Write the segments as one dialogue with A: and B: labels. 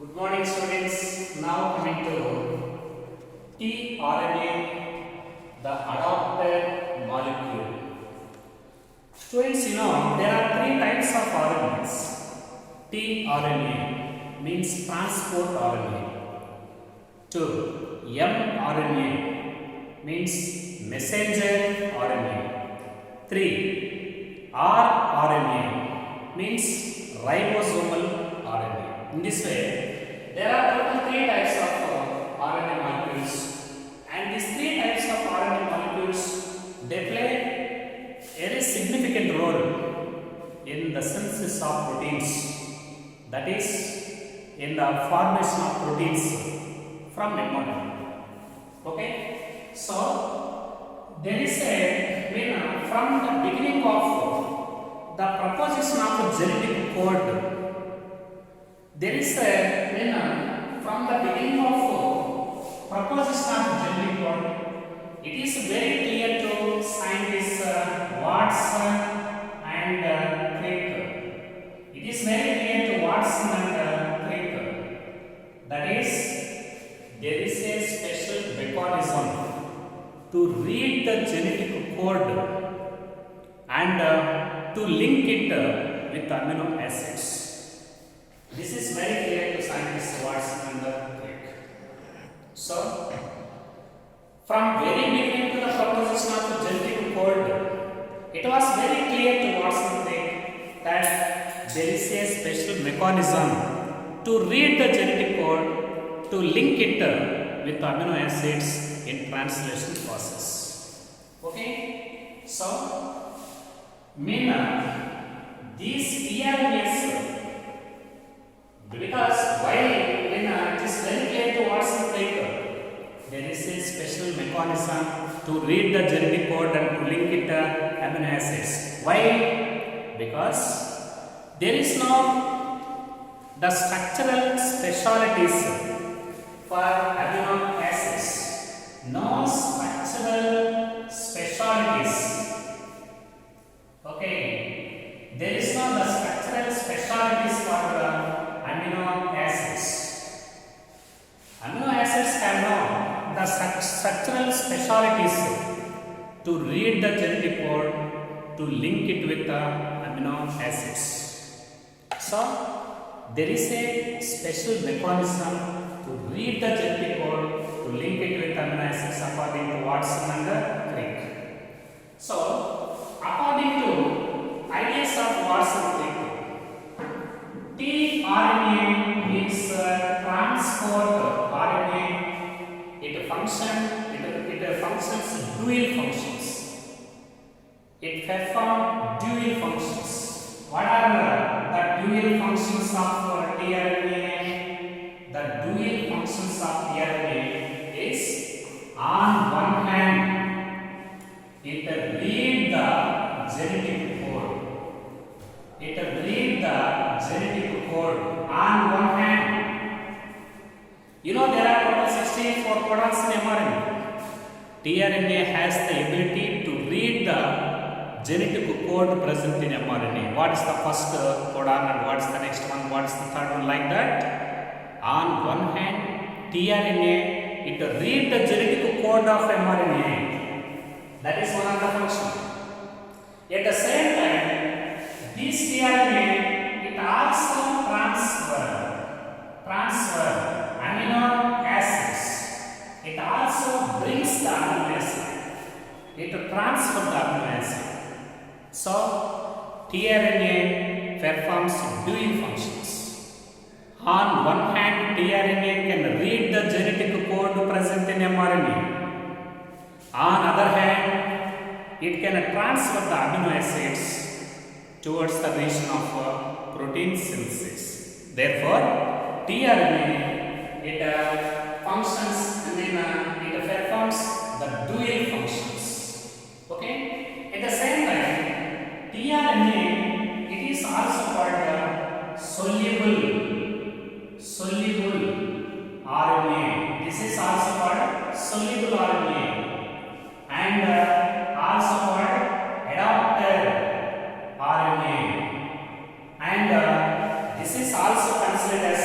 A: Good morning students. Now coming to tRNA, the adapted molecule. Students, there are three types of RNAs. tRNA means transport RNA. 2. mRNA means messenger RNA. 3. rRNA means ribosomal RNA. In this way, there are total three types of RNA molecules, and these three types of RNA molecules, they play a very significant role in the synthesis of proteins, that is, in the formation of proteins from mRNA. Okay, so there is from the beginning of the proposition of the genetic code. There is from the beginning of proposition of genetic code, it is very clear to scientists Watson and Crick. It is very clear to Watson and Crick. That is, there is a special mechanism to read the genetic code and to link it with amino acids. This is very clear to scientists Watson and Crick. So, from very beginning to the proposition of the genetic code, it was very clear to Watson and Crick that there is a special mechanism to read the genetic code, to link it with amino acids in translation process. Okay? So, these tRNAs, because while it is very clear to Watson Crick, there is a special mechanism to read the genetic code and to link it amino acids. Why? Because there is no the structural specialties for amino acids. No structural specialties. Okay, there is no the structural specialties for amino acids. Amino acids have no the structural specialties to read the genetic code, to link it with the amino acids. So, there is a special mechanism to read the genetic code, to link it with amino acids according to Watson and Crick. So, according to ideas of Watson and Crick, tRNA means transport RNA. It functions dual functions. It performs dual functions. What are the dual functions of tRNA? The dual functions of tRNA is, on one hand, it reads the genetic code. It reads the genetic code on one hand. There are total 64 codons in mRNA. tRNA has the ability to read the genetic code present in mRNA. What is the first codon and what is the next one, what is the third one, like that. On one hand, tRNA, it reads the genetic code of mRNA. That is one of the functions. At the same time, this tRNA, it also transfer amino acids. It also brings the amino acid. It transfers the amino acid. So, tRNA performs dual functions. On one hand, tRNA can read the genetic code present in mRNA. On other hand, it can transfer the amino acids towards the region of protein synthesis. Therefore, tRNA, it functions, it performs the dual functions. Okay? At the same time, tRNA, it is also called soluble RNA. This is also called soluble RNA and also called adapted RNA. And this is also considered as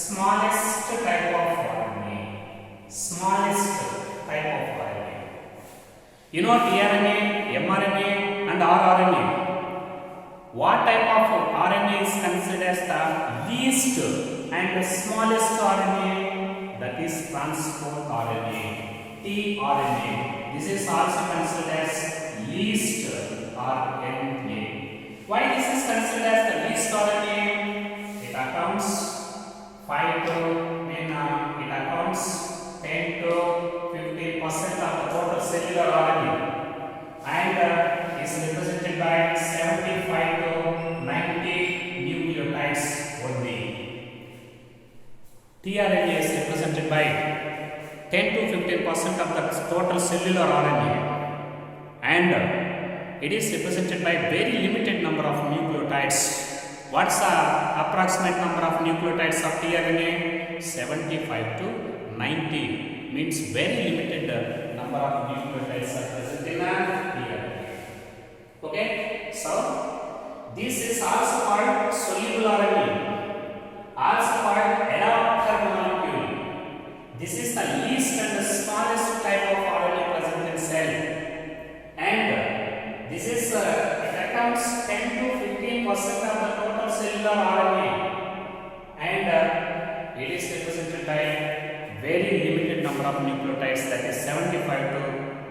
A: smallest type of RNA. Smallest type of RNA. You know tRNA, mRNA and rRNA. What type of RNA is considered as the least and the smallest RNA? That is transport RNA, tRNA. This is also considered as least RNA. Why this is considered as the least RNA? It accounts 5 to it accounts 10 to 15% of the total cellular RNA and is represented by 75 to 90 nucleotides only. tRNA is represented by 10 to 15% of the total cellular RNA and it is represented by very limited number of nucleotides. What's the approximate number of nucleotides of tRNA? 75 to 90 means very limited number of nucleotides are present in tRNA. Okay, so this is also called soluble RNA, also called adapter molecule. This is the least and the smallest type of RNA present in cell, and this is it accounts 10 to 15% of the total cellular RNA, and it is represented by very limited number of nucleotides, that is 75 to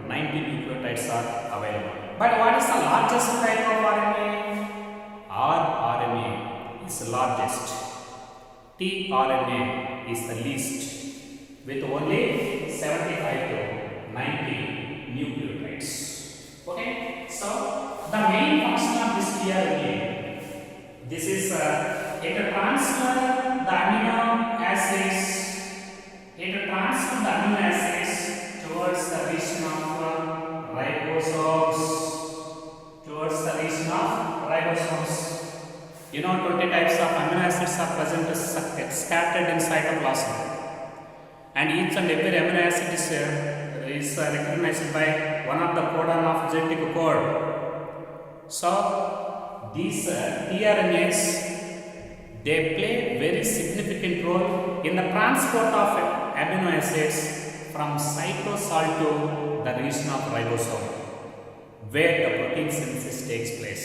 A: 90 nucleotides are available. But what is the largest type of RNA? rRNA is the largest. tRNA is the least with only 75 to 90 nucleotides. Okay, so the main function of this tRNA, this is it transfer the amino acids. It transfer the amino acids towards the region of ribosomes. Towards the region of ribosomes. You know 20 types of amino acids are present scattered in cytoplasm, and each and every amino acid is recognized by one of the codon of genetic code. So these tRNAs, they play very significant role in the transport of amino acids from cytosol to the region of ribosome, where the protein synthesis takes place.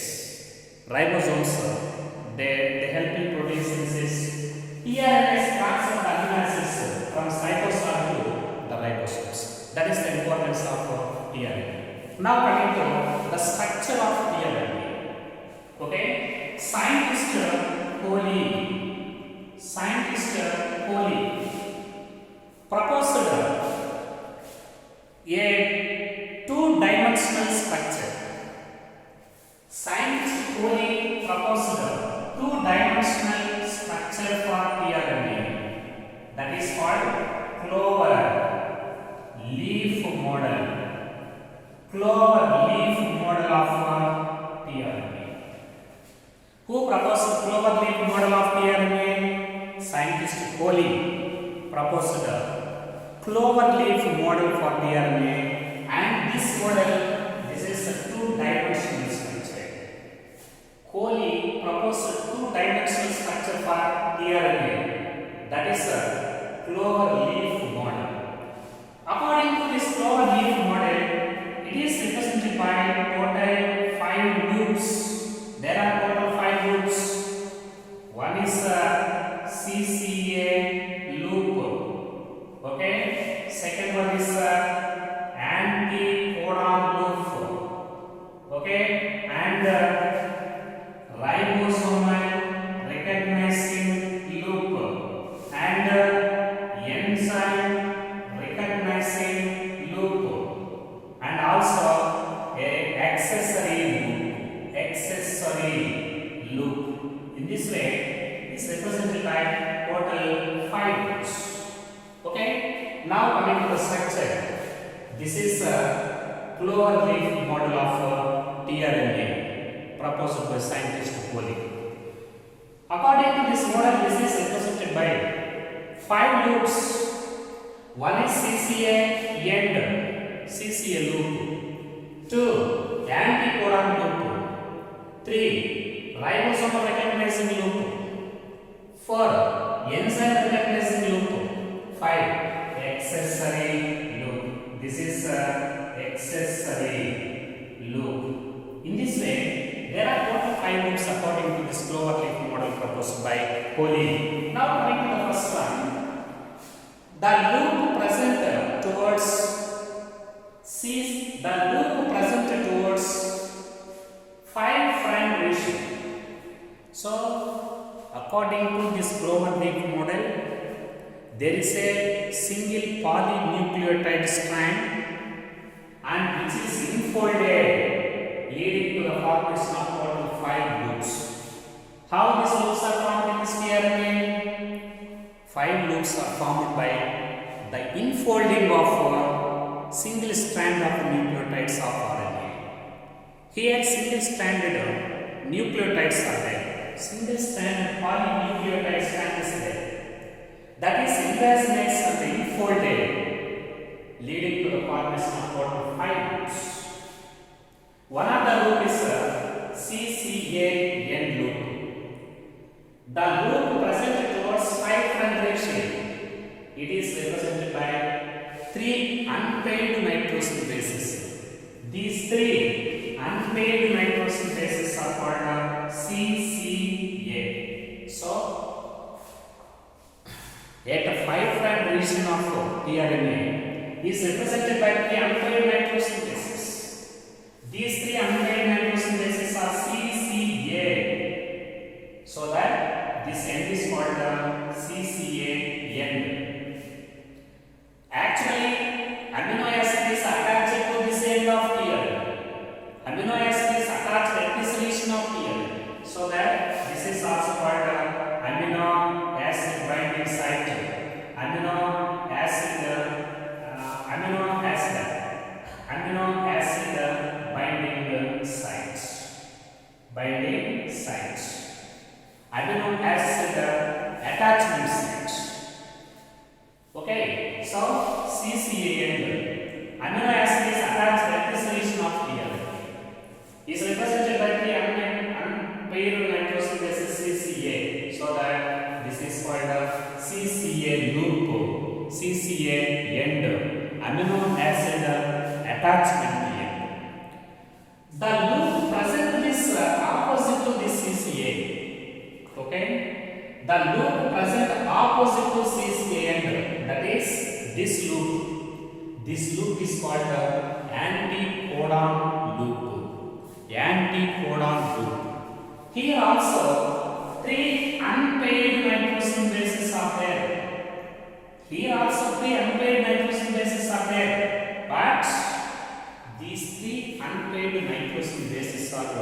A: Ribosomes, they help in protein synthesis. tRNAs transfer the amino acids from cytosol to the ribosomes. That is the importance of tRNA. Now coming to the structure of tRNA. Okay, scientist Coley proposed a two-dimensional structure. Scientist Coley proposed two-dimensional structure for tRNA, that is called clover leaf model. Clover leaf model of tRNA. Who proposed clover leaf model of tRNA? Scientist Coley proposed a clover leaf model for tRNA, and this model, this is a two-dimensional structure. Coley proposed a two-dimensional structure for tRNA, that is a clover leaf model. According to this clover leaf model, it is represented by total 5 loops. There are total 5 loops. One is CCA loop. Okay. Second one is anti-codon loop. Okay. And ribosomal recognizing loop and enzyme recognizing loop, and also a accessory loop. In this way, is represented by total 5 loops. Okay. Now coming to the structure. This is a clover leaf model of tRNA proposed by scientist Coley. According to this model, this is represented by 5 loops. One is CCA end, CCA loop. 2. Anti-codon loop. 3. Ribosomal recognizing loop. 4. Enzyme This is accessory loop. In this way, there are total 5 loops according to this clover leaf model proposed by Coley. Now coming to the first one, the loop present towards towards 5 friend ratio. So, according to this clover leaf model, there is a single polynucleotide strand and which is enfolded, leading to the formation of total 5 loops. How these loops are formed in this DNA? 5 loops are formed by the enfolding of a single strand of nucleotides of RNA. Here single stranded nucleotides are there. Single stranded polynucleotide strand is there. That is endogenous and enfolded, leading to the formation of total 5 loops. One of the loop is CCAN loop. The loop present towards 5 friend ratio. It is represented by 3 unpaired nitrogen bases. These 3 unpaired nitrogen bases are called CCA. So, at a 5 friend region of tRNA is represented by 3 unpaired nitrogen bases. These 3 unpaired nitrogen bases are CCA. So that this end is called CCA end. Actually, amino acid is attached to this end of tRNA. Amino acid is attached at this region of tRNA. So that this is also called amino acid binding site. Amino acid binding site. Amino acid attachment site. Okay, so CCAN, amino acid is attached at this region of tRNA. Is represented by 3 unpaired nitrogen bases CCA. So that this is called CCA loop, CCA end, amino acid attachment end. The loop present is opposite to this CCA. Okay, the loop present opposite to CCA end, that is this loop. This loop is called anticodon loop. Anticodon loop. Here also 3 unpaired nitrogen bases are there. Here also 3 unpaired nitrogen bases are there. But these 3 unpaired nitrogen bases are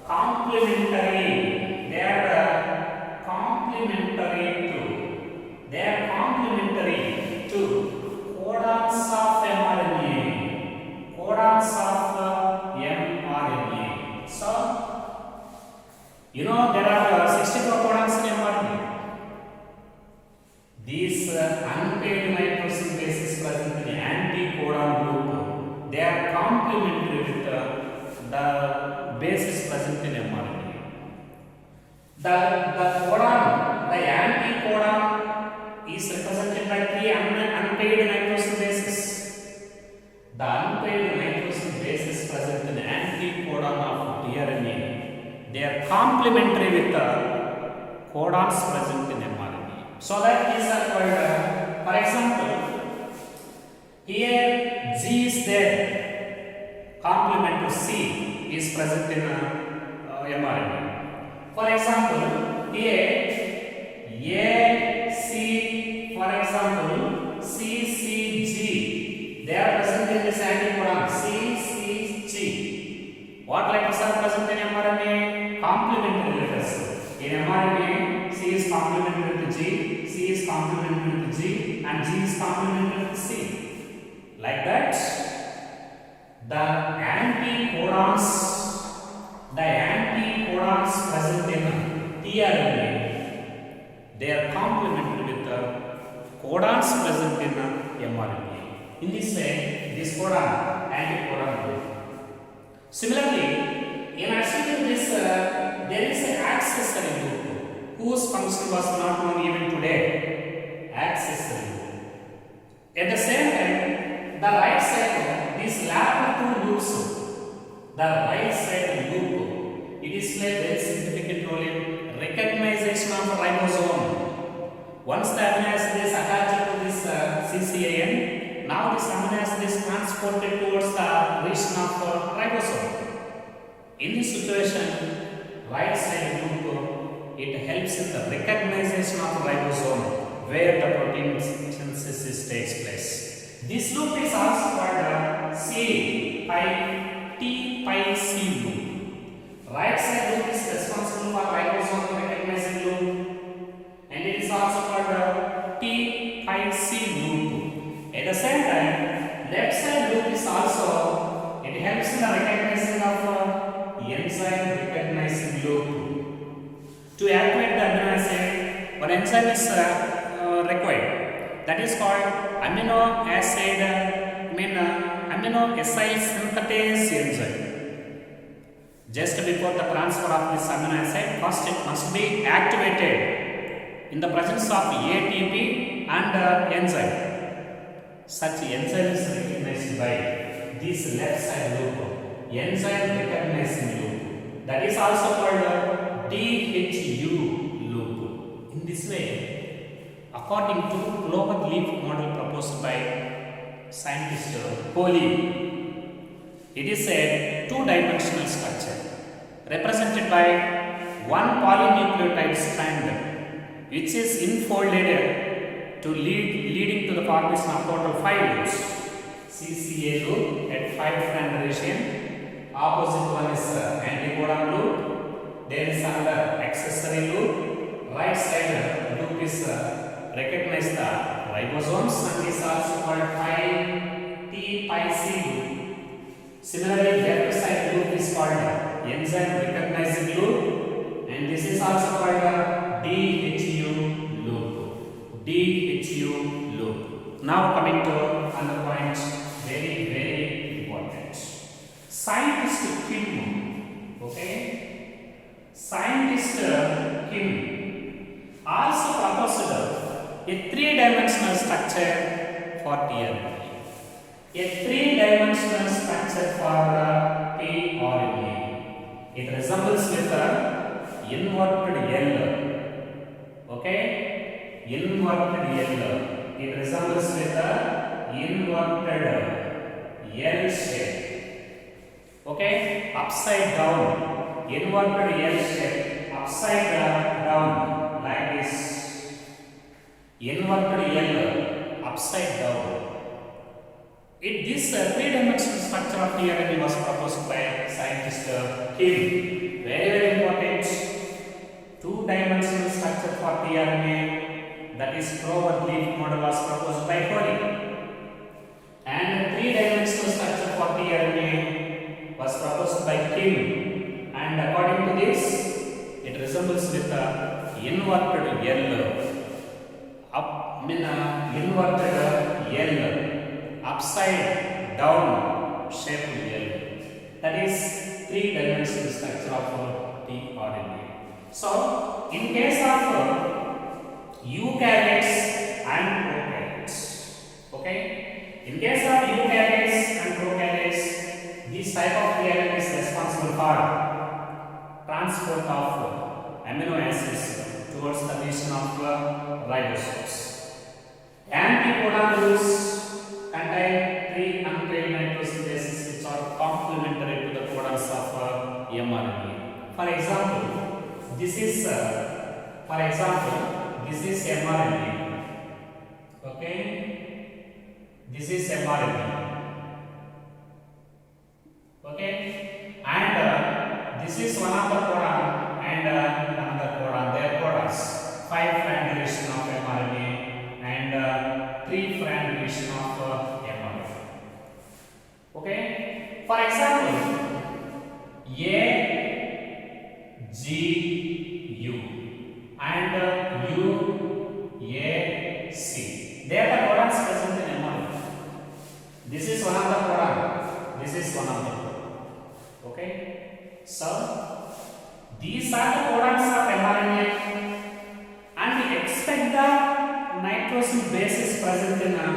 A: complementary. They are complementary to codons of mRNA. Codons of mRNA. So, you know there are 64 codons in mRNA. These unpaired nitrogen bases present in the anticodon loop, they are complementary with the bases present in mRNA. The anticodon is represented by 3 unpaired nitrogen bases. The unpaired nitrogen bases present in the anticodon of tRNA, they are complementary with the codons present in mRNA. So that these are called, for example, here G is there, complement to C is present in mRNA. For example, here A, C, for example, CCG, they are present in this anticodon CCG. What letters are present in mRNA? Complementary letters. In mRNA, C is complementary with G, C is complementary with G, and G is complementary with C. Like that, the anticodons present in tRNA, they are complementary with the codons present in mRNA. In this way, this codon anticodon group. Similarly, in addition to this, there is an accessory group whose function was not known even today. Accessory group. At the same time, the right side, this lateral two loops, the right side loop, it is play very significant role in recognition of ribosome. Once the amino acid is attached to this CCAN, now this amino acid is transported towards the region of ribosome. In this situation, right side loop, it helps in the recognition of ribosome where the protein synthesis takes place. This loop is also called C pi T pi C loop. Right side loop is responsible for ribosome recognizing loop, and it is also called T pi C loop. At the same time, left side loop is also, it helps in the recognition of enzyme recognizing loop. To activate the amino acid, one enzyme is required. That is called amino acyl synthetase enzyme. Just before the transfer of this amino acid, first it must be activated in the presence of ATP and enzyme. Such enzyme is recognized by this left side loop, enzyme recognizing loop. That is also called DHU loop. In this way, according to clover leaf model proposed by scientist Kohli, it is a two-dimensional structure represented by one polynucleotide strand which is enfolded leading to the formation of total 5 loops. CCA loop at 5 strand region. Opposite one is anticodon loop. There is another accessory loop. Right side loop is recognize the ribosomes and is also called pi T pi C loop. Similarly, left side loop is called enzyme recognizing loop, and this is also called DHU loop. DHU loop. Now coming to another point, very important. Scientist Kim, okay? Scientist Kim also proposed a three-dimensional structure for DNA. A three-dimensional structure for tRNA. It resembles with the inverted L. Okay? Inverted L. It resembles with the inverted L shape. Okay? Upside down. Inverted L shape. Upside down. Like this. Inverted L. Upside down. This three-dimensional structure of DNA was proposed by scientist Kim. Very important. Two-dimensional structure for DNA, that is clover leaf model, was proposed by Kohli. And three-dimensional structure for DNA was proposed by Kim. And according to this, it resembles with the inverted L. Upside down shape L. That is three-dimensional structure of tRNA. So, in case of eukaryotes and prokaryotes, okay? In case of eukaryotes and prokaryotes, this type of DNA is responsible for transport of amino acids towards the region of ribosomes. Anticodon loops contain 3 unpaired nitrogen bases which are complementary to the codons of mRNA. For example, this is mRNA. Okay, this is mRNA. Okay, and this is one of the codon and another codon. Their codons 5' deletion of mRNA and 3' deletion of mRNA. Okay, for example, A G U and U A C. They are the codons present in mRNA. This is one of the codon. This is one of them. Okay, so these are the codons of mRNA, and we expect the nitrogen bases present in an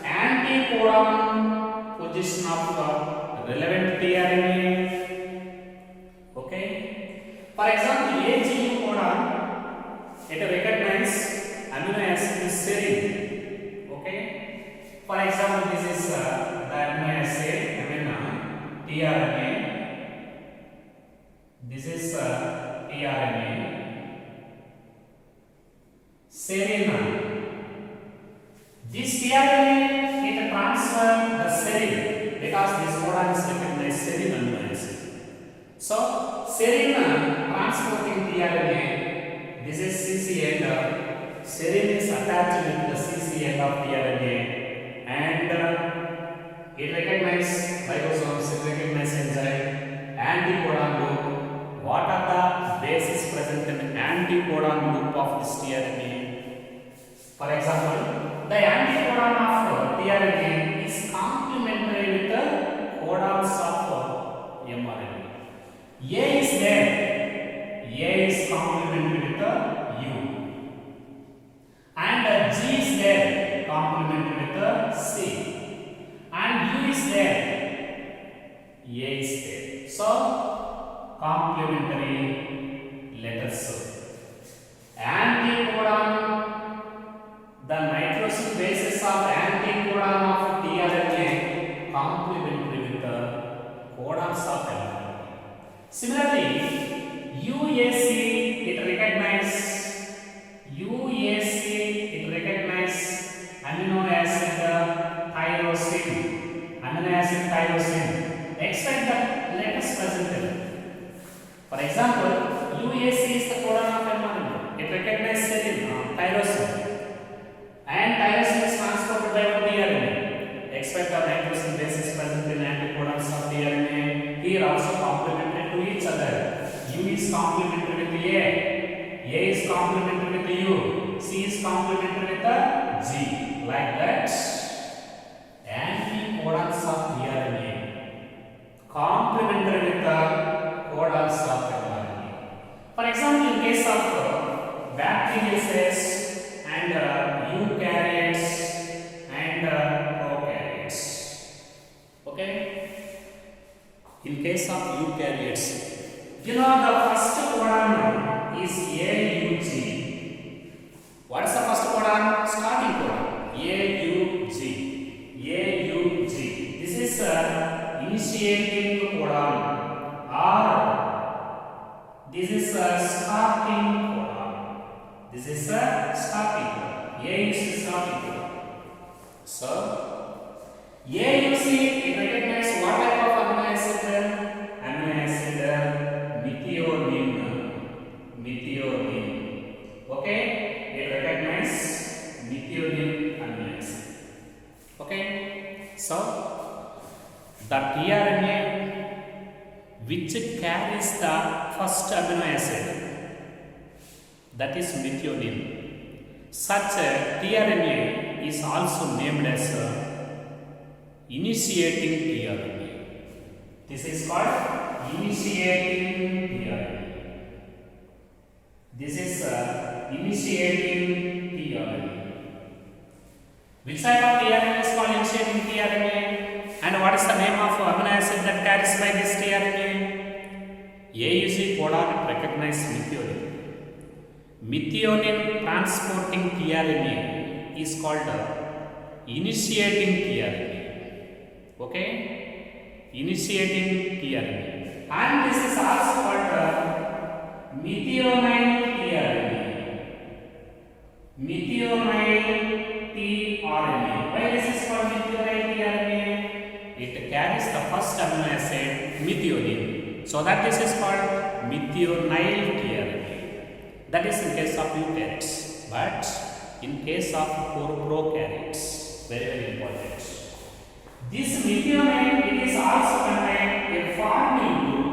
A: anticodon position of relevant tRNA. Okay. For example, AGU codon it recognize amino acid serine. Okay. For example, this is the amino acid tRNA. This is tRNA. Serine. This tRNA it transfer the serine because this codon is recognized serine amino acid. So serine transporting tRNA. This is CC end. Serine is attached with the CC end of tRNA, and it recognizes ribosomes, it recognizes enzyme, anticodon loop. What are the bases present in anticodon loop of this tRNA? For example, the anticodon of tRNA is complementary with the codons of mRNA. A is there. A is complementary with the U. And G is there, complementary with the C. And U is there. A is there. So, complementary letters. Anticodon, the nitrosyl bases of anticodon of tRNA complementary with the codons of mRNA. Similarly, UAC it recognizes amino acid tyrosine. Expect the letters present there. For example, UAC is the codon of mRNA. It recognizes tyrosine, and tyrosine is transported by tRNA. Expect the nitrosyl bases present in anticodons of tRNA. Here also complementary to each other. U is complementary with A is complementary with U, C is complementary with the G. Like that, anticodons of tRNA complementary with the codons of mRNA. For example, in case of bacterial cells and eukaryotes and prokaryotes. Okay. In case of eukaryotes, you know the first codon is AUG. What is the first codon? Starting codon. AUG. This is initiating codon, or this is starting codon. This is starting codon. A is starting codon. So AUC it recognizes what type of amino acid? Amino acid methionine. Okay, it recognizes methionine amino acid. Okay, so the tRNA which carries the first amino acid, that is methionine. Such a tRNA is also named as initiating tRNA. This is called initiating tRNA. This is initiating tRNA. Which type of tRNA is called initiating tRNA? And what is the name of amino acid that carries by this tRNA? AUG codon recognizes methionine. Methionine transporting tRNA is called initiating tRNA. Okay? Initiating tRNA. And this is also called methionine tRNA. Methionine tRNA. Why this is called methionine tRNA? It carries the first amino acid methionine. So that this is called methionine tRNA. That is in case of eukaryotes. But in case of prokaryotes, very important. This methionine it is also contained a formyl group.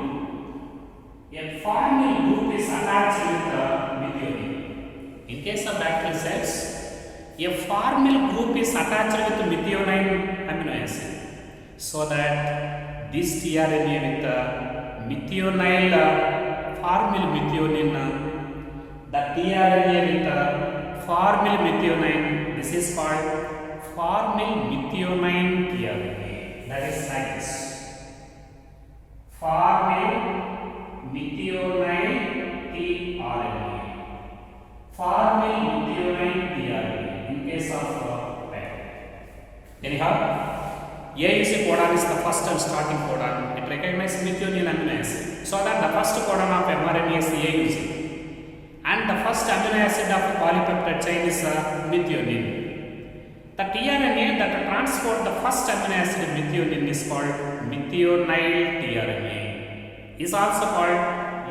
A: A formyl group is attached with the methionine. In case of bacterial cells, a formyl group is attached with the methionine amino acid, so that this tRNA with the methionine formyl methionine, the tRNA with the formyl methionine, this is called formyl methionine tRNA. That is like this. Formyl methionine tRNA. Formyl methionine tRNA in case of bacteria. Anyhow, A is a codon is the first and starting codon. It recognizes methionine amino acid. So that the first codon of mRNA is A using. And the first amino acid of polypeptide chain is methionine. The tRNA that transport the first amino acid methionine is called methionine tRNA. Is also called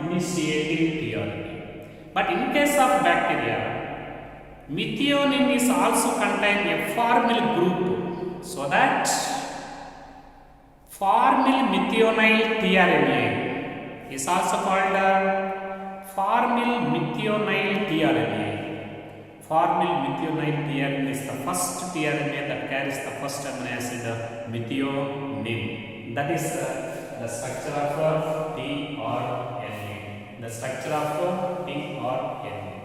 A: initiating tRNA. But in case of bacteria, methionine is also contained a formyl group. So that formyl methionine tRNA is also called formyl methionine tRNA. Formyl methionine tRNA is the first tRNA that carries the first amino acid methionine. That is the structure of tRNA. The structure of tRNA.